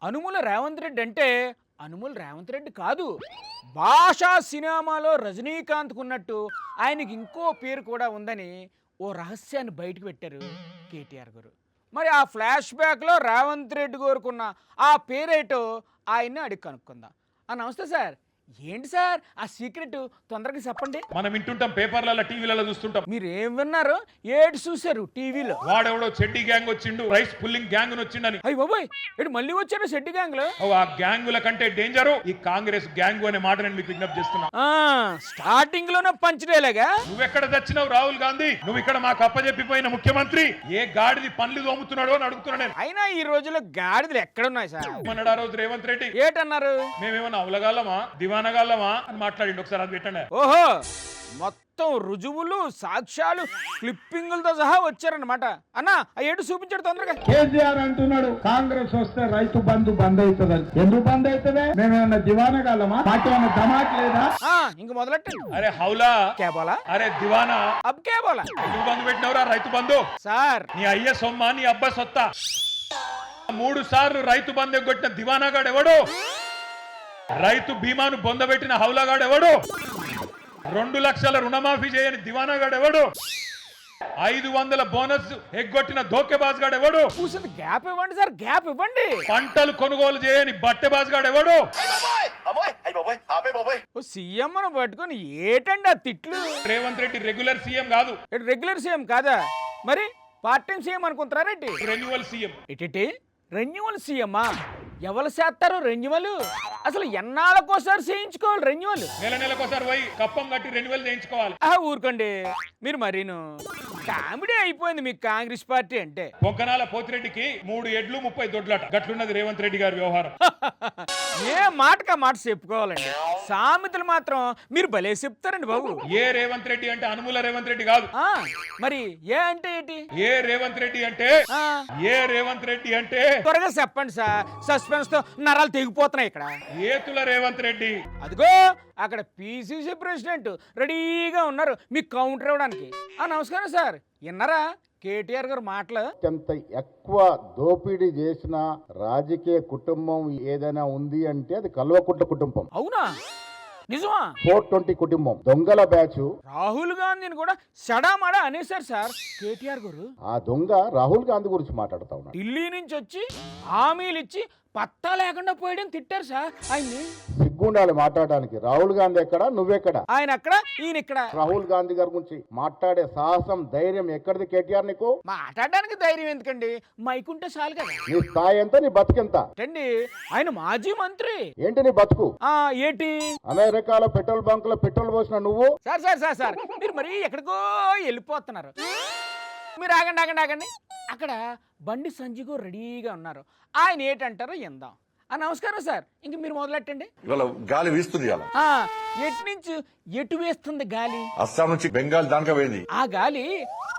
అనుముల రేవంత్ రెడ్డి అంటే అనుముల రేవంత్ రెడ్డి కాదు. భాషా సినిమాలో రజనీకాంత్కు ఉన్నట్టు ఆయనకి ఇంకో పేరు కూడా ఉందని ఓ రహస్యాన్ని బయటకు పెట్టారు కేటీఆర్ గారు. మరి ఆ ఫ్లాష్ బ్యాక్లో రేవంత్ రెడ్డి కోరుకున్న ఆ పేరేటో ఆయన్ని అడిగి కనుక్కుందాం. నమస్తే సార్. ఏంటి సార్ ఆ సీక్రెట్ తొందరగా చెప్పండి. మనం వింటుంటాం, పేపర్లలో టీవీలలో చూస్తుంటాం. మీరు ఏం విన్నారు, ఏడు చూశారు టీవీలో? వాడెవడో చెడ్డి గ్యాంగ్ వచ్చిండు, రైస్ పుల్లింగ్ గ్యాంగ్ వచ్చిండని. అయ్యి బాబాయ్, ఏడు మళ్ళీ వచ్చారు షెడ్డి గ్యాంగ్ లో? ఆ గ్యాంగుల కంటే డేంజరు ఈ కాంగ్రెస్ గ్యాంగ్ అనే మాట నేను మీకు విజ్ఞప్తి చేస్తున్నా. స్టార్టింగ్ లోనే పంచడేలాగా. నువ్వెక్కడ తెచ్చినావు రాహుల్ గాంధీ? నువ్వు ఇక్కడ మాకు అప్పచెప్పిపోయిన ముఖ్యమంత్రి ఏ గాడిది పనులు తోముతున్నాడో అని అడుగుతున్నా నేను. అయినా ఈ రోజుల్లో గాడిదలు ఎక్కడున్నాయి సార్? మనడు ఆ రోజు రేవంత్ రెడ్డి ఏటన్నారు? మేమేమన్నా అవలగాలమా దివానగాలమా అని మాట్లాడిండు. ఒకసారి అది పెట్టండి. ఓహో, మొత్తం రుజువులు సాక్ష్యాలు క్లిప్పింగులతో సహా వచ్చారనమాట. అన్న ఆ ఏడు చూపించాడు తొందరగా. కేసీఆర్ అంటున్నాడు కాంగ్రెస్ వస్తే రైతు బంధు బంద్ అవుతుందని. ఎందుకు బంద్ అవుతుంది? మేమేమన్నా దివానగాలమా? మాకు ఏమన్నా ధమాక్ లేదా? ఇంక మొదలెట్టండి. అరే హౌలా, క్యా బోలా? అరే దివానా, అబ్ క్యా బోలా? ఎందుకు బంధు పెట్టినవరా రైతు బంధు? సార్, నీ అయ్య సొమ్మ నీ అబ్బా సొత్తా. 3 సార్లు రైతు బంధు ఎగ్గొట్టిన దివానాగాడు ఎవడు? రైతు బీమాను బొందబెట్టిన హౌలాగాడు ఎవడు? 2 లక్షల రుణమాఫీ చేయని దివానాగాడు ఎవడు? 500 బోనస్ ఎగ్గొట్టిన ధోకేబాజ్ గాడు ఎవడు? కూర్చుంది గ్యాప్ ఇవ్వండి సార్, గ్యాప్ ఇవ్వండి. పంటలు కొనుగోలు చేయని బట్టెబాజ్ గాడు ఎవడు? సీఎం అని పట్టుకొని ఏటండి ఆ తిట్లు? రేవంత్ రెడ్డి రెగ్యులర్ సీఎం కాదు. రెగ్యులర్ సీఎం కాదా? మరి పార్ట్ టైం సీఎం అనుకుంటారా రెడ్డి? Renewal CM. ఇటు రెన్యువల్ సీఎమ్మా? ఎవరు చేస్తారు రెన్యువల్? అసలు ఎన్నాళ్ళకోసారి చేయించుకోవాలి రెన్యువల్? నెలకోసారి పోయి కప్పం కట్టి రెన్యువల్ చేయించుకోవాలి. ఊరుకోండి మీరు. మరీను కామెడీ అయిపోయింది మీకు కాంగ్రెస్ పార్టీ అంటే. పొంకనాల పోతిరెడ్డికి 3 ఎడ్లు 30 దొడ్లట. గట్లున్నది రేవంత్ రెడ్డి గారి వ్యవహారం. ఏ మాటకా మాట చెప్పుకోవాలండి. సామెతలు మాత్రం మీరు భలే చెప్తారండి బాబు. ఏ రేవంత్ రెడ్డి అంటే అనుమూల రేవంత్ రెడ్డి కాదు. మరి ఏ అంటే ఏంటి? ఏ రేవంత్ రెడ్డి అంటే ఏ రేవంత్ రెడ్డి అంటే త్వరగా చెప్పండి సార్, సస్పెన్స్ తో నరాలు తెగిపోతున్నాయి ఇక్కడ. ఏతుల రేవంత్ రెడ్డి. అదిగో అక్కడ పిసిసి ప్రెసిడెంట్ రెడీగా ఉన్నారు మీకు కౌంటర్ ఇవ్వడానికి. నమస్కారం సార్. విన్నారా కేటీఆర్ గారు మాటలు? అత్యంత ఎక్కువ దోపిడీ చేసిన రాజకీయ కుటుంబం ఏదైనా ఉంది అంటే అది కల్వకుంట్ల కుటుంబం. అవునా? నిజమా? 420 కుటుంబం దొంగల బ్యాచ్. రాహుల్ గాంధీని కూడా సడామడా అనేసారు సార్ కేటీఆర్ గారు. ఆ దొంగ రాహుల్ గాంధీ గురించి మాట్లాడుతా ఉన్నాడు. ఢిల్లీ నుంచి వచ్చి హామీలు ఇచ్చి పత్తా లేకుండా పోయడం తిట్టారు సార్ ఆయన్ని. సిగ్గుండాలి మాట్లాడడానికి. రాహుల్ గాంధీ ఎక్కడ, నువ్వెక్కడ? ఆయన అక్కడ, ఈయన ఇక్కడ. రాహుల్ గాంధీ గారి గురించి మాట్లాడే సాహసం ధైర్యం ఎక్కడిది కేటీఆర్ నీకు? మాట్లాడడానికి ధైర్యం ఎందుకండి? మైకుంటే చాలు కదా. నీ స్థాయి ఎంత, నీ బతుకెంత? అండి ఆయన మాజీ మంత్రి. ఏంటి నీ బతుకు? ఏంటి? అమెరికాలో పెట్రోల్ బంక్ లో పెట్రోల్ పోసిన నువ్వు. సార్ సార్ సార్ సార్ మీరు మరీ ఎక్కడికో వెళ్ళిపోతున్నారు. మీరు ఆగండి ఆగండి ఆగండి. అక్కడ బండి సంజయ్ గారు రెడీగా ఉన్నారు. ఆయన ఏంటంటారో ఎందాం. నమస్కారం సార్. ఇంక మీరు మొదలెట్టండి. ఇవాళ గాలి వీస్తుంది. ఎటు నుంచి ఎటు వేస్తుంది గాలి? అస్సాం నుంచి బెంగాల్ దానికా పోయింది. ఆ గాలి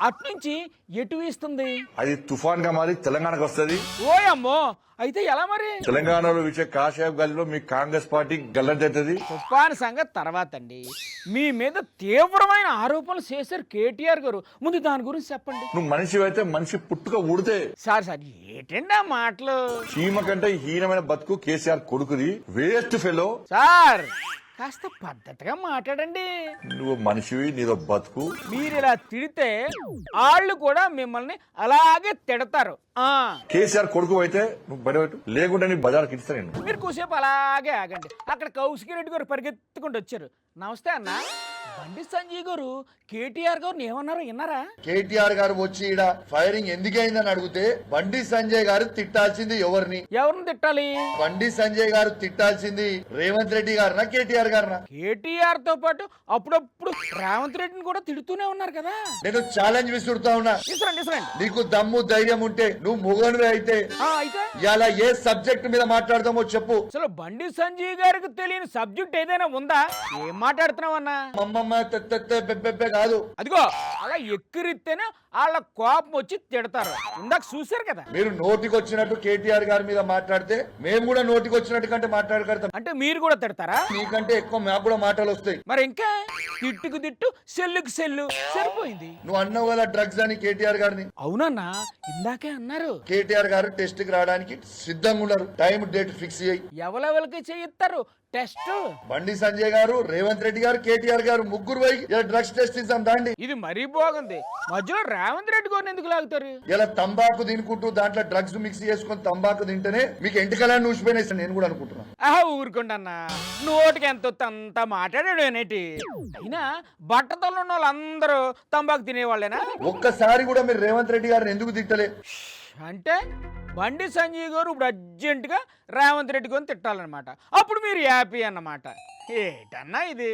అటు నుంచి ఎటు వేస్తుంది? అది తుఫాన్ గా మారి తెలంగాణకు వస్తుంది. ఓయమ్మో, అయితే ఎలా మరి? తెలంగాణలో వీచే కాషాయ గాలిలో మీ కాంగ్రెస్ పార్టీ గల్లంతవుతుంది. తుఫాన్ సంగతి తర్వాత అండి. మీ మీద తీవ్రమైన ఆరోపణలు చేశారు కేటీఆర్ గారు. ముందు దాని గురించి చెప్పండి. నువ్వు మనిషి అయితే మనిషి పుట్టుక ఊడితే. సార్ సార్ ఏంటండి ఆ మాటలు? చీమ కంటే హీనమైన బతుకు కేసీఆర్ కొడుకుది. Waste fellow. సార్ కాస్త పద్ధతిగా మాట్లాడండి. నువ్వు మనిషివి, నీదో బతుకు. మీరు ఇలా తిడితే వాళ్ళు కూడా మిమ్మల్ని అలాగే తిడతారు. కేసీఆర్ కొడుకు అయితే నువ్వు బయటపెట్టు, లేకుంటే నీ బజార్కి ఇస్తా నేను. మీరు కూసేపు అలాగే ఆగండి. అక్కడ కౌశికి రెడ్డి గారు పరిగెత్తుకుంటూ వచ్చారు. నమస్తే అన్న. బండి సంజయ్ గారు కేటీఆర్ గారు ఏమన్నారో విన్నారా? కేటీఆర్ గారు వచ్చి ఈడ ఫైరింగ్ ఎందుకైందని అడిగితే బండి సంజయ్ గారు తిట్టాల్సింది ఎవరిని తిట్టాలి? బండి సంజయ్ గారు తిట్టాల్సింది రేవంత్ రెడ్డి గారినా కేటీఆర్ గారినా? కేటీఆర్ తో పాటు అప్పుడప్పుడు రేవంత్ రెడ్డిని కూడా తిడుతూనే ఉన్నారు కదా. నేను ఛాలెంజ్ విసురుతా ఉన్నా. నీకు దమ్ము ధైర్యం ఉంటే నువ్వు మొగనువే అయితే ఇలా ఏ సబ్జెక్ట్ మీద మాట్లాడదామో చెప్పు. అసలు బండి సంజయ్ గారికి తెలియని సబ్జెక్ట్ ఏదైనా ఉందా? ఏం మాట్లాడుతున్నావు అన్నా? కాదు. అదిగో అలా ఎక్కిరిస్తేనే వాళ్ళ కోపం వచ్చి తిడతారు. ఇందాక చూశారు కదా. మీరు నోటికొచ్చినట్టు కేటీఆర్ గారి మీద మాట్లాడితే మేము కూడా నోటికొచ్చినట్టు కంటే మాట్లాడగలుగుతాం. అంటే మీరు కూడా తిడతారా? నీకంటే ఎక్కువ మాకు కూడా మాటలు వస్తాయి. మరి ఇంకా తిట్టుకు తిట్టు, సెల్లుకు సెల్లు సరిపోయింది. నువ్వు అన్నావు కదా డ్రగ్స్ అని కేటీఆర్ గారిని. అవునన్నా, ఇందాకే అన్నారు. కేటీఆర్ గారు టెస్ట్ కి రావడానికి సిద్ధంగా ఉన్నారు. టైం డేట్ ఫిక్స్ చేయి. ఎవరెవరికి చేయిస్తారు టెస్ట్? బండి సంజయ్ గారు, రేవంత్ రెడ్డి గారు, కేటీఆర్ గారు ముగ్గురు పోయి ఇలా డ్రగ్స్ టెస్ట్ ఇద్దాం దాండి. ఇది మరీ బాగుంది. మధ్యలో రేవంత్ రెడ్డి గారిని ఎందుకు లాగుతారు? ఇలా తంబాకు తినుకుంటూ దాంట్లో డ్రగ్స్ మిక్స్ చేసుకుని తంబాకు తింటేనే మీకు ఎంటకలని ఊసిపోయినాయి నేను కూడా అనుకుంటున్నాను. ఆహా, ఊరుకోండి అన్న, నోటికి ఎంత అంత మాట్లాడాడు అనేటి. అయినా బట్టతలు ఉన్న వాళ్ళందరూ తంబాకు తినేవాళ్ళేనా? ఒక్కసారి కూడా మీరు రేవంత్ రెడ్డి గారిని ఎందుకు తిట్టలే? అంటే బండి సంజయ్ గారు ఇప్పుడు అర్జెంటుగా రేవంత్ రెడ్డి గారిని తిట్టాలన్నమాట. అప్పుడు మీరు హ్యాపీ అన్నమాట. ఏటన్నా ఇది?